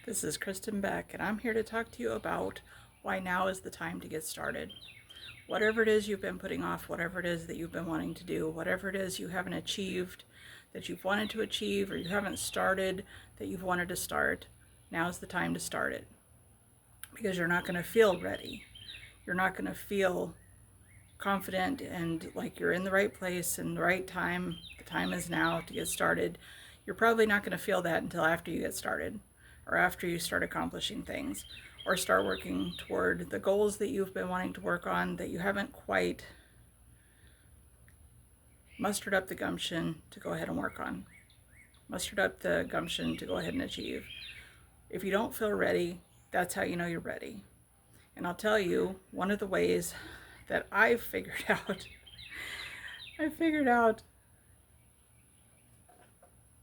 This is Kristen Beck, and I'm here to talk to you about why now is the time to get started. Whatever it is you've been putting off, whatever it is that you've been wanting to do, whatever it is you haven't achieved that you've wanted to achieve, or you haven't started that you've wanted to start, now's the time to start it. Because you're not going to feel ready. You're not going to feel confident and like you're in the right place and the right time. The time is now to get started. You're probably not going to feel that until after you get started, or after you start accomplishing things, or start working toward the goals that you've been wanting to work on that you haven't quite mustered up the gumption to go ahead and work on. Mustered up the gumption to go ahead and achieve. If you don't feel ready, that's how you know you're ready. And I'll tell you, one of the ways that I've figured out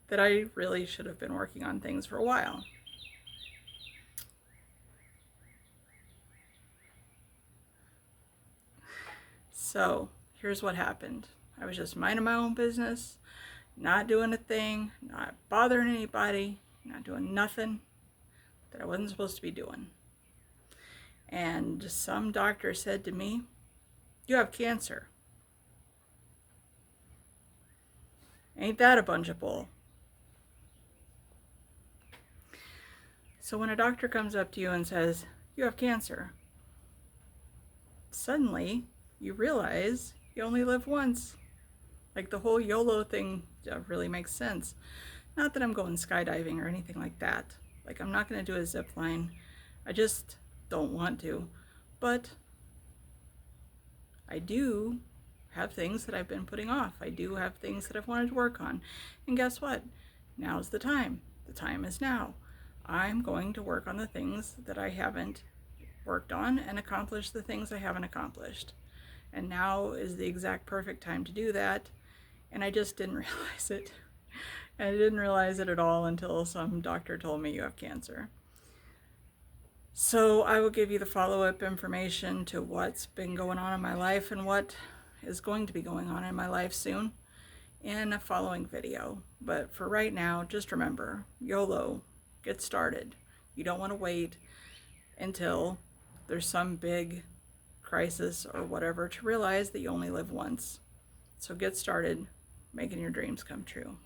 that I really should have been working on things for a while. So here's what happened. I was just minding my own business, not doing a thing, not bothering anybody, not doing nothing that I wasn't supposed to be doing. And some doctor said to me, "You have cancer." Ain't that a bunch of bull? So when a doctor comes up to you and says, "You have cancer," suddenly you realize you only live once. Like the whole YOLO thing really makes sense. Not that I'm going skydiving or anything like that. Like I'm not going to do a zip line. I just don't want to. But I do have things that I've been putting off. I do have things that I've wanted to work on. And guess what? Now's the time. The time is now. I'm going to work on the things that I haven't worked on and accomplish the things I haven't accomplished. And now is the exact perfect time to do that. And I just didn't realize it. And I didn't realize it at all until some doctor told me you have cancer. So I will give you the follow-up information to what's been going on in my life and what is going to be going on in my life soon in a following video. But for right now, just remember, YOLO, get started. You don't want to wait until there's some big crisis or whatever to realize that you only live once. So get started making your dreams come true.